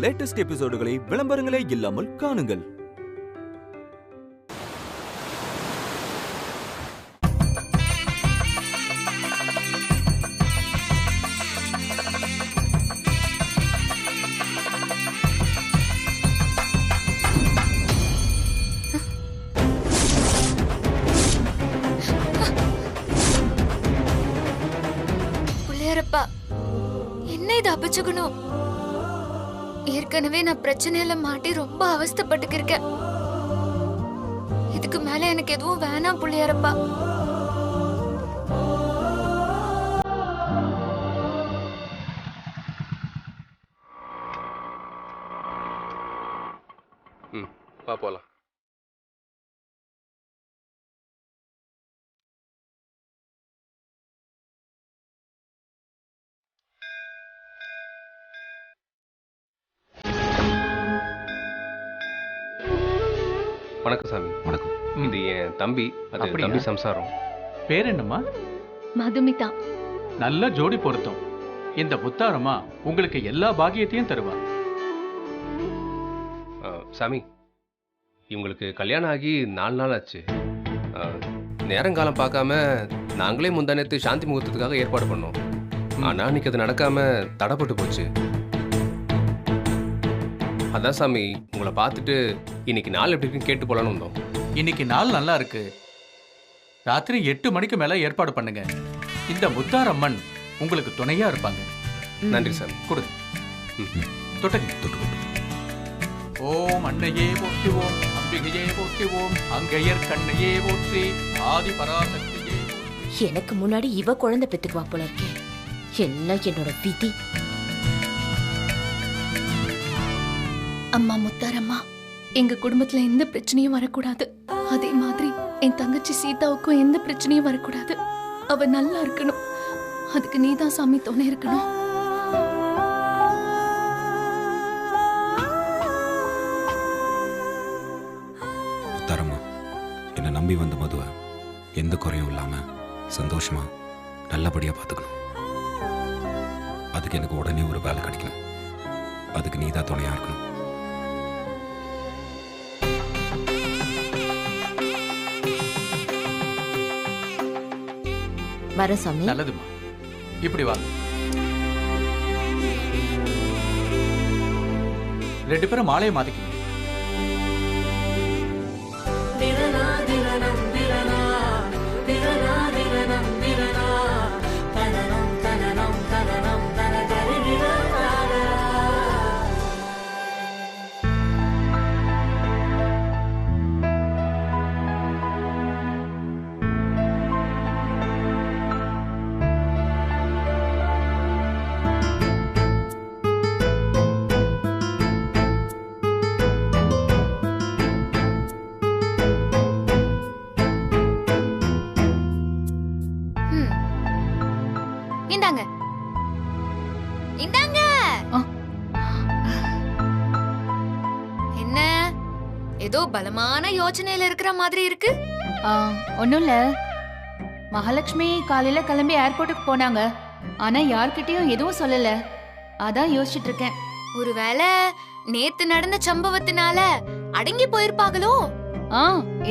Latest எபிசோடுகளை விளம்பரங்களே இல்லாமல் காணுங்கள். என்ன இது அபச்சகணும்? ஏற்கனவே நான் பிரச்சனையில மாட்டி ரொம்ப அவஸ்தைப்பட்டுக்கிருக்கேன். இதுக்கு மேல எனக்கு எதுவும் வேணாம் புள்ளியாரப்பா. போலாம். வணக்கம் சாமி. வணக்கம். இது என் தம்பி. அது தம்பி சம்சாரம். பேர் என்னம்மா? மதுமிதா. நல்ல ஜோடி பொருத்தம். இந்த முத்தாரம்மா உங்களுக்கு எல்லா பாக்கியத்தையும் தருவா. சாமி, இவங்களுக்கு கல்யாணம் ஆகி 4 நாள் ஆச்சு. நேரங்காலம் பார்க்காம நாங்களே முந்தானத்து சாந்தி முகூர்த்தத்துக்காக ஏற்பாடு பண்ணோம். ஆனால் அன்னைக்கு அது நடக்காம தடைப்பட்டு போச்சு. அதான் சாமி, உங்களை பார்த்துட்டு இன்னைக்கு நாள் எப்படி இருக்குன்னு கேட்டு போலான்னு வந்தோம். இன்னைக்கு நாள் நல்லா இருக்கு. ராத்திரி 8 மணிக்கு மேல ஏற்பாடு பண்ணுங்க. இந்த முத்தாரம்மன் உங்களுக்கு துணையா இருப்பாங்க. நன்றி சாமி. கொடுங்க. தொட்டுங்க. ஓம் அன்னையே போற்றுவோம், அம்பிகையே போற்றுவோம், அங்கையர் கண்ணையே போற்றி, ஆதி பராசக்தியே. எனக்கு முன்னாடி இவ குழந்தை பெத்துக்குவா போல இருக்கே. எல்லாம் என்னோட விதி. அம்மா முத்தாரம்மா, எங்க குடும்பத்துல எந்த பிரச்சனையும் வரக்கூடாது. அதே மாதிரி என் தங்கச்சி சீதாவுக்கும் எந்த பிரச்சனையும் வரக்கூடாது. அவ நல்லா இருக்கணும். அதுக்கு நீதான் சாமி துணை இருக்கணும். முத்தாரம்மா, என்னை நம்பி வந்த மதுவை எந்த குறையும் இல்லாம சந்தோஷமா நல்லபடியா பார்த்துக்கணும். அதுக்கு எனக்கு உடனே ஒரு வேலை கிடைக்கணும். அதுக்கு நீதான் துணையா இருக்கணும். வர சாமி. நல்லதுமா. இப்படி வாங்க. 2 பேரும் மாலையை மாத்திக்கணும். இந்தாங்க இந்தாங்க. என்ன ஏதோ பலமான யோசனையில இருக்கிற மாதிரி இருக்கு. ஒன்னும் இல்ல. மகாலட்சுமி காலையில கிளம்பி ஏர்போர்ட்டுக்கு போனாங்க. ஆனா யார்கிட்டயும் எதுவும் சொல்லல. அதான் யோசிச்சுட்டு இருக்கேன். ஒருவேளை நேத்து நடந்த சம்பவத்தினால அடங்கி போயிருப்பாங்களோ?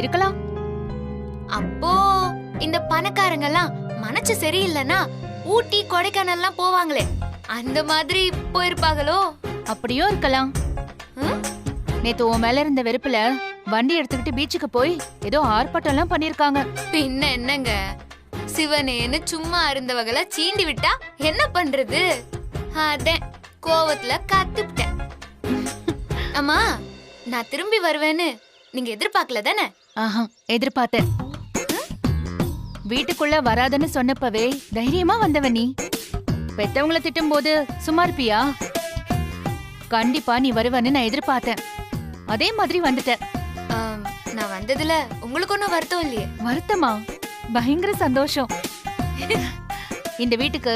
இருக்கலாம். அப்போ இந்த பணக்காரங்க எல்லாம் மனசு சரியில்லைன்னா ஊட்டி கொடைக்கானல்லாம் போவாங்களே, அந்த மாதிரி போயிருப்பாங்களோ? அப்படியும் இருக்கலாம். நேத்து உன் மேல இருந்த வெறுப்புல வண்டி எடுத்துக்கிட்டு பீச்சுக்கு போய் ஏதோ ஆர்ப்பாட்டம் எல்லாம் பண்ணிருக்காங்க. பின்ன என்னங்க, சிவனேன்னு சும்மா இருந்தவங்கள சீண்டி விட்டா என்ன பண்றது? அதான் கோவத்துல கத்துக்கிட்டேன். அம்மா, நான் திரும்பி வருவேன்னு நீங்க எதிர்பார்க்கல தானே? எதிர்பார்த்தேன். வீட்டுக்குள்ள வராதன்னு சொன்னப்பவே தைரியமா வந்தவ நீ. பெத்தவங்களை திட்டும் போது சும்மா இருப்பியா? கண்டிப்பா நீ வருவன்னு நான் எதிர்பார்த்தேன். அதே மாதிரி வந்துட்டேன். நான் வந்ததுல உங்களுக்கு ஒன்னும் வருத்தம் இல்லையே? வருத்தமா? பயங்கர சந்தோஷம். இந்த வீட்டுக்கு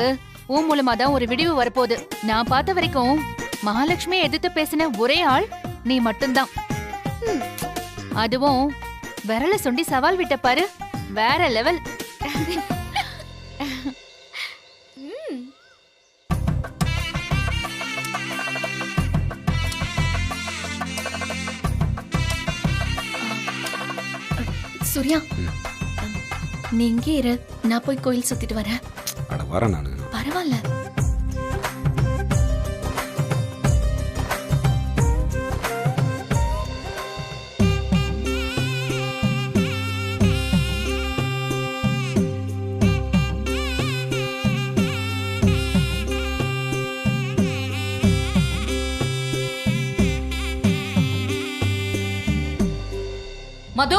உன் மூலமா தான் ஒரு விடிவு வரப்போகுது. நான் பார்த்த வரைக்கும் மகாலட்சுமி எதிர்த்து பேசின ஒரே ஆள் நீ மட்டும்தான். அதுவும் விரல சுண்டி சவால் விட்ட பாரு, வேற லெவல். சூர்யா ம். நீ இங்கே இரு, நான் போய் கோயில் சுத்திட்டு வரேன். அட வரேன் நான். பரவாயில்ல. மது,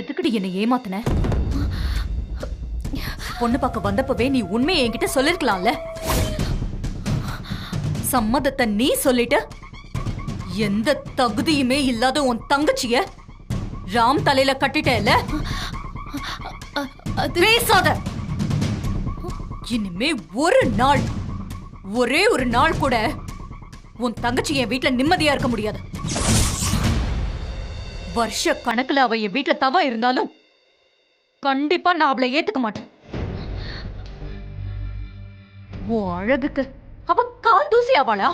எதுக்குடி என்னை ஏமாத்தின? பொண்ணு பார்க்க வந்தப்பவே நீ உண்மையை என்கிட்ட சொல்லிருக்கலாம்ல. சம்மதத்தை நீ சொல்லிட்ட. எந்த தகுதியுமே இல்லாத உன் தங்கச்சிய ராம் தலையில கட்டிட்டேல. பேசாத. இனிமே ஒரே ஒரு நாள் கூட உன் தங்கச்சி என் வீட்டுல நிம்மதியா இருக்க முடியாது. வருஷ கணக்குல அவ என் வீட்டுல தவா இருந்தாலும் கண்டிப்பா நான் அவளை ஏத்துக்க மாட்டேன். உன் அழகுக்கு அவ கால் தூசி அவளா?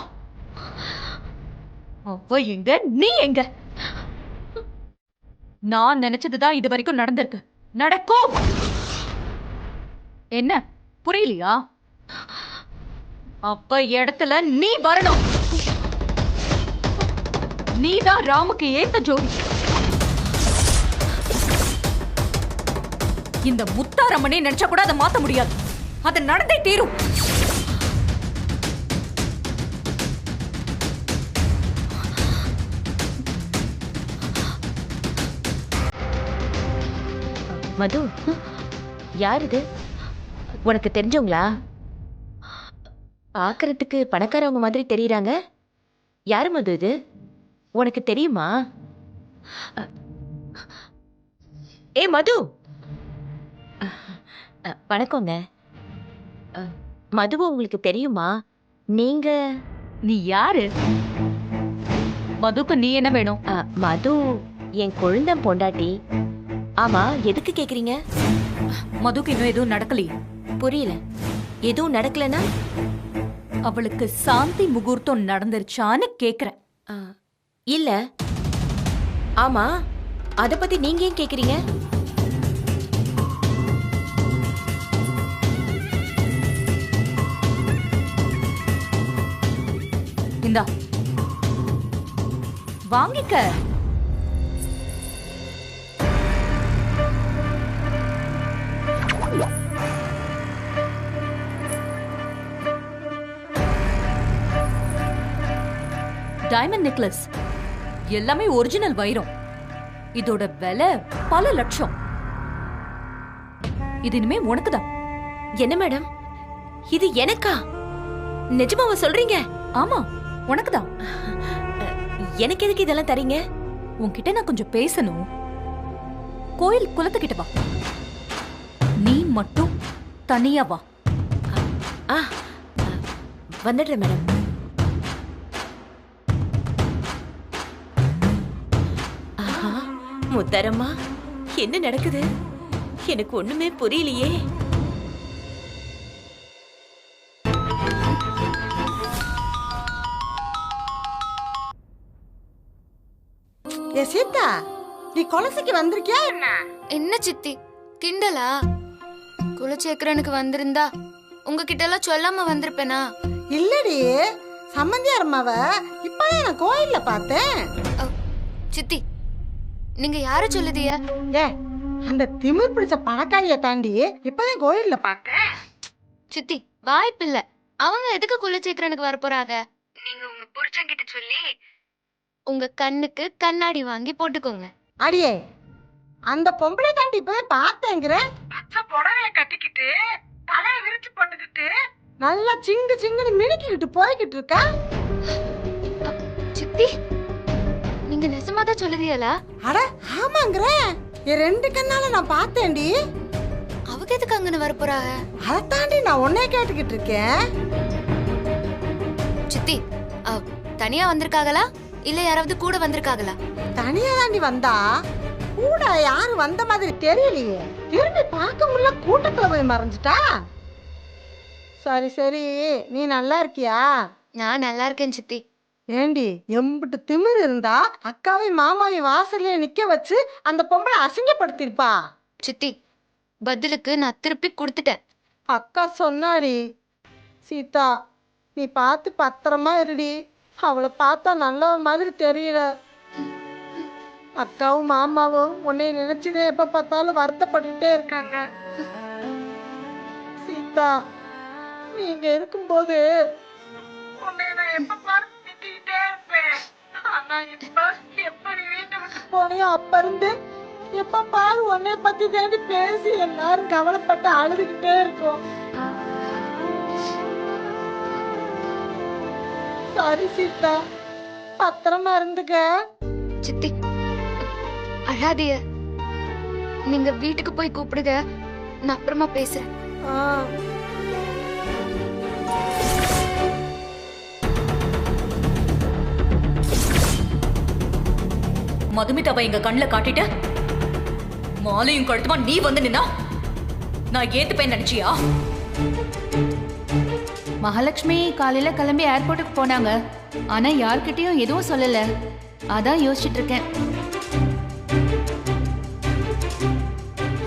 அவ எங்க, நீ எங்க? நான் நினைச்சதுதான் இது வரைக்கும் நடந்திருக்கு, நடக்கும். என்ன புரியலையா? அப்ப இடத்துல நீ வரணும். நீதான் ராமுக்கு ஏத்த ஜோடி. இந்த முத்தாரம்மனே நினைச்சா கூட அதை மாத்த முடியாது. அது நடந்தே தீரும். மது, யார் இது? உனக்கு தெரிஞ்சவங்களா? பார்க்கறதுக்கு பணக்காரவங்க மாதிரி தெரியறாங்க. யாரு மது இது? உனக்கு தெரியுமா? ஏ மது. வணக்கங்க. மதுவை உங்களுக்கு தெரியுமா? நீ யாரு? மதுக்கு நீ என்ன வேணும்? மது என் கொழுந்தன் பொண்டாட்டி. ஆமா, எதுக்கு கேக்குறீங்க? மதுக்கு இன்னும் எதுவும் நடக்கலையே. புரியல. எதுவும் நடக்கலனா? அவளுக்கு சாந்தி முகூர்த்தம் நடந்துருச்சான்னு கேக்குறேன். இல்ல. ஆமா, அத பத்தி நீங்க ஏன் கேக்குறீங்க? இந்தா வாங்கிக்க. டைமண்ட் நெக்லஸ் எல்லாமே ஒரிஜினல் வைரம். இதோட விலை பல லட்சம். இது இனிமே உனக்குதான். என்ன மேடம், இது எனக்கா? நிஜமாவா சொல்றீங்க? ஆமா, உனக்குதான். எனக்கு எதுக்கு இதெல்லாம் தரீங்க? உன்கிட்ட நான் கொஞ்சம் பேசணும். கோயில் குளத்துக்கிட்ட வா. நீ மட்டும் தனியா வா. வந்துடுறேன் மேடம். ஆஹா, முத்தாரம்மா, என்ன நடக்குது? எனக்கு ஒண்ணுமே புரியலையே. ஏ சீதா, நீ கொலசைக்கு வந்திருக்கியா என்ன? என்ன சித்தி கிண்டலா? குலச்சேக்கரனுக்கு வந்திருந்தா உங்ககிட்ட எல்லாம் சொல்லாம வந்திருப்பேனா? இல்லடி, சம்பந்தியார் அம்மாவ இப்பதான் நான் கோயில்ல பார்த்தேன். சித்தி, நீங்க யார சொல்லுதிய? ஏ, அந்த திமிர் பிடிச்ச பணக்காரிய தாண்டி இப்பதான் கோயில்ல பார்த்தேன். சித்தி, வாய்ப்பில்ல. அவங்க எதுக்கு குலச்சேக்கரனுக்கு வர போறாங்க? நீங்க உங்க புருஷன்கிட்ட சொல்லி உங்க கண்ணுக்கு கண்ணாடி வாங்கி போட்டுக்கோங்க. அடியே, அந்த பொம்பளை தாண்டி இப்பதான் பார்த்தேங்கிற. பச்சை புடவைய கட்டிக்கிட்டு தலைய விரிச்சு போட்டுக்கிட்டு நல்லா சிங்கு சிங்குன்னு மினுக்கிட்டு போய்கிட்டு இருக்கா. சித்தி, நீங்க நெசமாதான் சொல்லுதியலா? அட ஆமாங்கிற, என் ரெண்டு கண்ணால நான் பார்த்தேன்டி. அவ அவங்க எதுக்கு அங்கன்னு வர போறாங்க? அதை தாண்டி நான் உன்னைய கேட்டுக்கிட்டு இருக்கேன். சித்தி, தனியா வந்திருக்காங்களா இல்ல யாராவது கூட வந்திருக்காங்களா? தனியா தாண்டி வந்தா, கூட யாரு வந்த மாதிரி தெரியலையே. திரும்பி பார்க்கவுள்ள கூட்டத்துல போய் மறைஞ்சிட்டா. சரி சரி, நீ நல்லா இருக்கியா? நான் நல்லா இருக்கேன் சித்தி. ஏண்டி, எம்பிட்டு திமிரு இருந்தா அக்காவை மாமாவை வாசல்ல நிக்க வச்சு அந்த பொம்பளை அசிங்கப்படுத்திருப்பா. சித்தி, பதிலுக்கு நான் திருப்பி கொடுத்துட்டேன். அக்கா சொன்னாடி, சீதா நீ பார்த்து பத்திரமா இருடி, அவளை பார்த்தா நல்ல மாதிரி தெரியல. அக்காவும் மாமாவும் உன்னை நினைச்சுதே எப்ப பார்த்தாலும் வருத்தப்பட்டுட்டே இருக்காங்க. சீதா, நீங்க இருக்கும்போது உன்னை நான் எப்ப பார்த்து திட்டிக்கிட்டே இருப்பேன். ஆனா இப்ப எப்ப நீ வீட்டை விட்டு போனியோ அப்ப இருந்து எப்ப பாரு உன்னை பத்தி தேடி பேசி எல்லாரும் கவலைப்பட்டு அழுதுகிட்டே இருக்கோம். சாரி சீதா, பத்திரமா இருந்துக்க. சித்தி, அழாதிய. நீங்க வீட்டுக்கு போய் கூப்பிடுங்க, நான் அப்புறமா பேசுறேன். மதுமிதாவை எங்க கண்ணுல காட்டிட்ட, மாலையும் கழுத்துமா நீ வந்து நின்னா நான் ஏத்துப்பேன் நினைச்சியா? மகாலட்சுமி காலையில கிளம்பி ஏர்போர்ட்டுக்கு போனாங்க. ஆனா யார்கிட்டயும் எதுவும் சொல்லல. அதான் யோசிச்சுட்டு இருக்கேன்.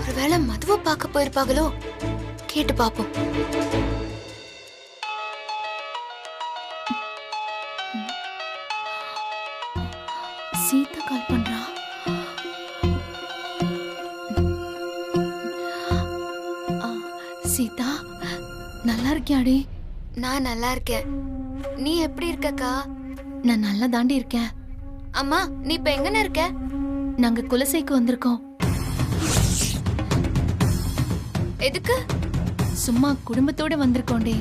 ஒருவேளை மதுவை பார்க்க போயிருப்பாங்களோ? கேட்டு பாப்போம். சீதா கால் பண்றா. சீதா, நல்லா இருக்கியாடி? நான் நல்லா இருக்கேன். நீ எப்படி இருக்கக்கா? நான் நல்லா தாண்டி இருக்கேன். அம்மா, நீ இப்ப எங்கன்னு இருக்க? நாங்க குலசைக்கு வந்திருக்கோம். எதுக்கு? சும்மா குடும்பத்தோட வந்திருக்கோண்டே.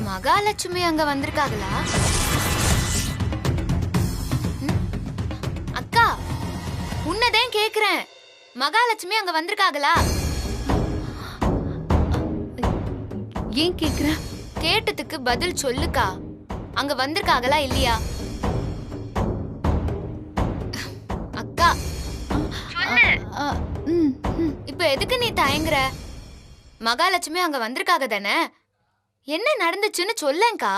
மகாலட்சுமி அங்க வந்திருக்காங்களா? அக்கா, உன்னதான் கேக்குறேன். மகாலட்சுமி அங்க வந்திருக்காங்களா? ஏன் கேக்குற? கேட்டதுக்கு பதில் சொல்லுக்கா. அங்க வந்திருக்காங்களா இல்லையா? அக்கா, இப்ப எதுக்கு நீ தயங்குற? மகாலட்சுமி அங்க வந்திருக்காக தானே? என்ன நடந்துச்சுன்னு சொல்லேங்கா.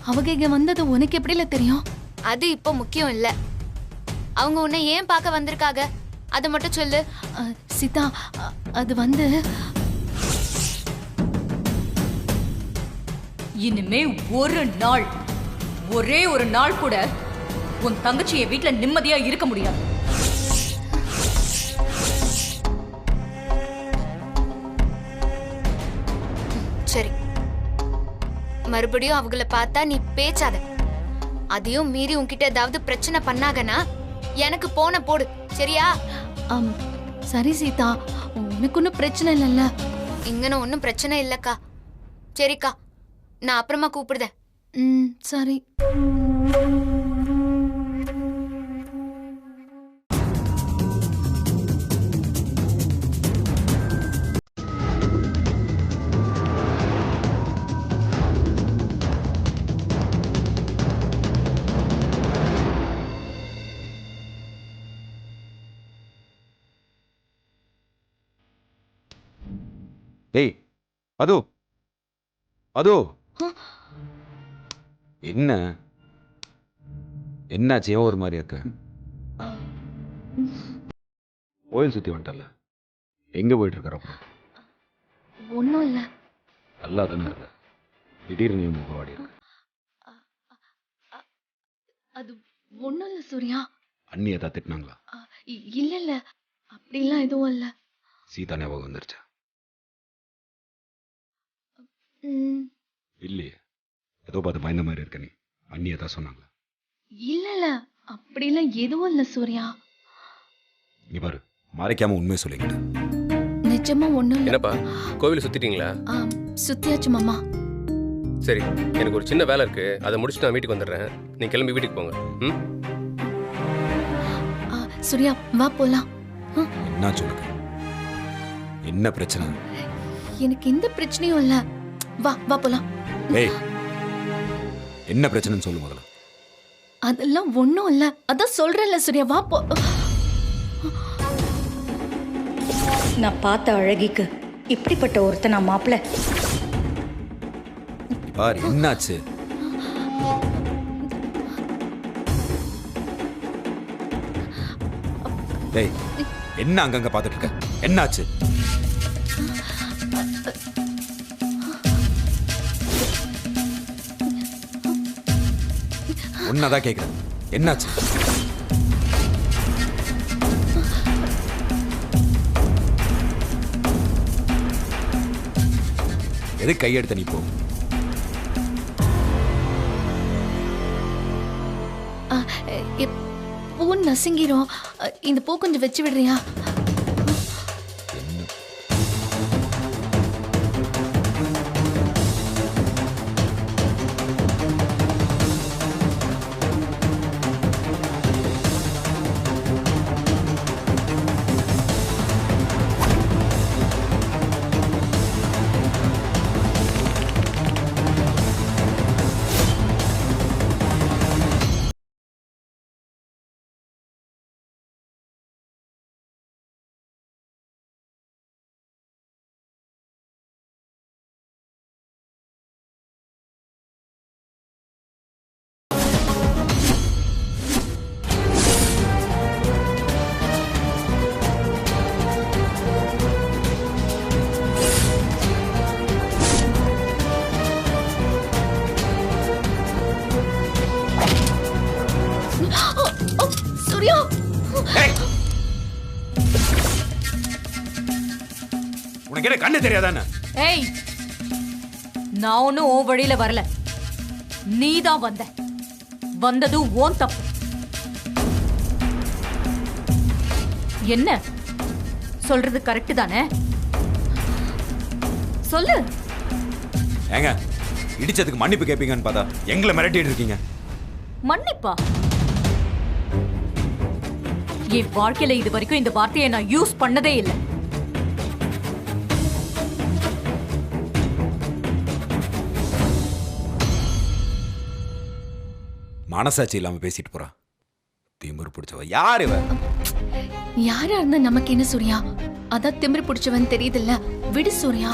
அவங்க இங்க வந்தது உனக்கு எப்படில தெரியும்? அது இப்ப முக்கியம் இல்ல. அவங்க உன்னை ஏன் பார்க்க வந்திருக்காக அத மட்டும் சொல்லு. சீதா, அது வந்து இனிமே ஒரு நாள், ஒரே ஒரு நாள் கூட உன் தங்கச்சி என் வீட்டுல நிம்மதியா இருக்க முடியாது. சரி, மறுபடியும் அவங்கள பார்த்தா நீ பேச்சாத. அதையும் மீறி உன்கிட்ட ஏதாவது பிரச்சனை பண்ணாகனா எனக்கு போன போடு, சரியா? சரி சீதா, உனக்கு ஒன்னும் பிரச்சனை இல்லைல்ல? இங்கன ஒன்னும் பிரச்சனை இல்லக்கா. சரிக்கா, நான் அப்புறமா கூப்பிடுதேன். சரி. டேய் அதோ அதோ, என்ன என்னாச்சு? ஏன் ஒரு மாதிரி இருக்க? கோயில் சுத்தி வந்துட்டல, எங்க போயிட்டு இருக்கிறப்ப? ஒன்னும் இல்ல. நல்லா தானே இருக்க, திடீர்னு நீ முகவாடி இருக்க. அது ஒன்னும் இல்ல சூர்யா. அண்ணி ஏதாவது திட்டினாங்களா? இல்ல இல்ல, அப்படிலாம் எதுவும் இல்ல. சீதா ஞாபகம் வந்துருச்சா? இல்லையே, ஏதோ பார்த்து பயந்த மாதிரி இருக்க. நீ அண்ணி ஏதாவது சொன்னாங்களா? இல்ல இல்ல, அப்படிலாம் எதுவும் இல்ல சூர்யா. நீ பாரு, மறைக்காம உண்மையை சொல்லிக்கிட்டு. நிஜமா ஒண்ணும் இல்ல. என்னப்பா, கோவிலை சுத்திட்டீங்களா? சுத்தியாச்சு மாமா. சரி, எனக்கு ஒரு சின்ன வேலை இருக்கு, அதை முடிச்சுட்டு நான் வீட்டுக்கு வந்துடுறேன். நீ கிளம்பி வீட்டுக்கு போங்க. சூர்யா, வா போலாம். என்ன சொல்லுங்க? என்ன பிரச்சனை? எனக்கு எந்த பிரச்சனையும் இல்ல. வா வா போலாம். ஏய், என்ன பிரச்சனைன்னு சொல்லு முதல்ல. அதெல்லாம் ஒண்ணும் இல்ல. அதான் சொல்றேன்ல சூர்யா, வா போ. நான் பார்த்த அழகிக்கு இப்படிப்பட்ட ஒருத்தன் நான் மாப்பிள்ள. பார், என்னாச்சு? டேய், என்ன அங்கங்க பாத்துட்டு இருக்க? என்னாச்சு? உன்னதான் கேக்குறேன், என்னாச்சு? எது கையெடுத்த நீ போ. பூ நசுங்கிரும். இந்த பூ கொஞ்சம் வச்சு விடுறியா? சூர்யா, உனக்கு என்ன கண்ணு தெரியாதானே? ஏய், நான் ஒன்னும் உன் வழியில வரல. நீதான் வந்தது ஓன் தப்பு. என்ன சொல்றது கரெக்ட் தானே? சொல்லு. ஏங்க, இடிச்சதுக்கு மன்னிப்பு கேட்பீங்கன்னு பார்த்தா எங்களை மிரட்டிட்டு இருக்கீங்க. மன்னிப்பா? என் வாழ்க்கையில இது வரைக்கும் இந்த வார்த்தையை நான் யூஸ் பண்ணதே இல்லை. மனசாட்சி இல்லாம பேசிட்டு போறா. திமிரு பிடிச்சவ யாரு இவ? யாரா இருந்தா நமக்கு என்ன சூர்யா? அதான் திமிரு பிடிச்சவன் தெரியுதுல்ல. விடு சூர்யா.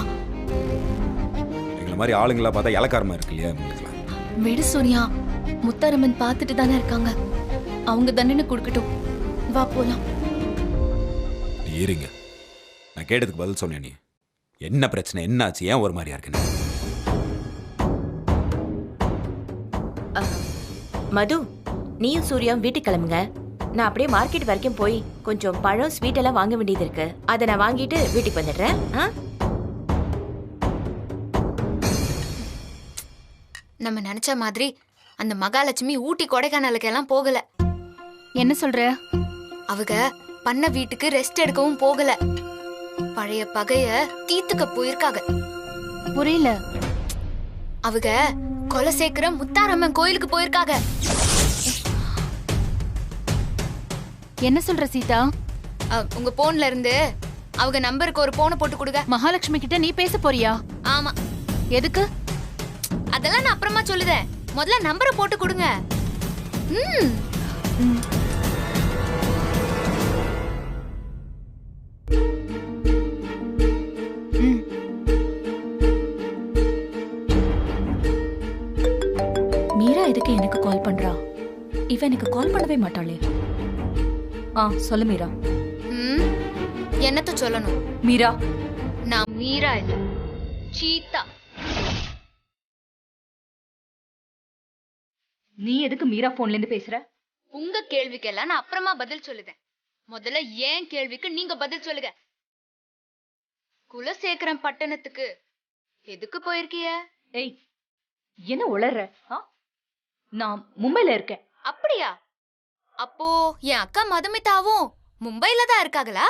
எங்களை மாதிரி ஆளுங்களா பார்த்தா இலக்காரமா இருக்கு இல்லையா உங்களுக்கு? விடு சூர்யா. முத்தாரம்மன் பார்த்துட்டு தானே இருக்காங்க. அவங்க தண்டனை கொடுக்கட்டும். வா போலாம். நீ இருங்க, நான் கேட்டதுக்கு பதில் சொன்னேன். நீ என்ன பிரச்சனை, என்னாச்சு, ஏன் ஒரு மாதிரியா இருக்கு? மது, நீயும் சூர்யாவும் வீட்டுக்கு கிளம்புங்க. நான் அப்படியே மார்க்கெட் வரைக்கும் போய் கொஞ்சம் பழம் ஸ்வீட் எல்லாம் வாங்க வேண்டியது இருக்கு. அதை நான் வாங்கிட்டு வீட்டுக்கு வந்துடுறேன். நம்ம நினைச்ச மாதிரி அந்த மகாலட்சுமி ஊட்டி கொடைக்கானலுக்கு எல்லாம் போகல. என்ன சொல்ற? அவங்க பண்ண வீட்டுக்கு ரெஸ்ட் எடுக்கவும் போகல. பழைய பகைய தீத்துக்க போயிருக்காங்க. புரியல. அவங்க கொலை சேர்க்கிற முத்தாரம்மன் கோயிலுக்கு போயிருக்காங்க. என்ன சொல்ற சீதா? உங்க போன்ல இருந்து அவங்க நம்பருக்கு ஒரு போனை போட்டு கொடுங்க. மகாலட்சுமி கிட்ட நீ பேச போறியா? ஆமா. எதுக்கு? அதெல்லாம் நான் அப்புறமா சொல்லுதேன். முதல்ல நம்பரை போட்டு கொடுங்க. மீரா எதுக்கு எனக்கு கால் பண்றா? இவ எனக்கு கால் பண்ணவே மாட்டாளே. சொல்லு மீரா. என்னத்த சொல்லணும்? மீரா. நான் மீரா இல்ல, சீதா. நீ எதுக்கு மீரா போன்ல இருந்து பேசுற? உங்க கேள்விக்கெல்லாம் நான் அப்புறமா பதில் சொல்லுதேன். முதல்ல ஏன் கேள்விக்கு நீங்க பதில் சொல்லுங்க. குலசேகரம் பட்டணத்துக்கு எதுக்கு போயிருக்கிய? ஏய், என்ன உளற? நான் மும்பைல இருக்கேன். அப்படியா? அப்போ என் அக்கா மதுமிதாவும் மும்பைல தான் இருக்காங்களா?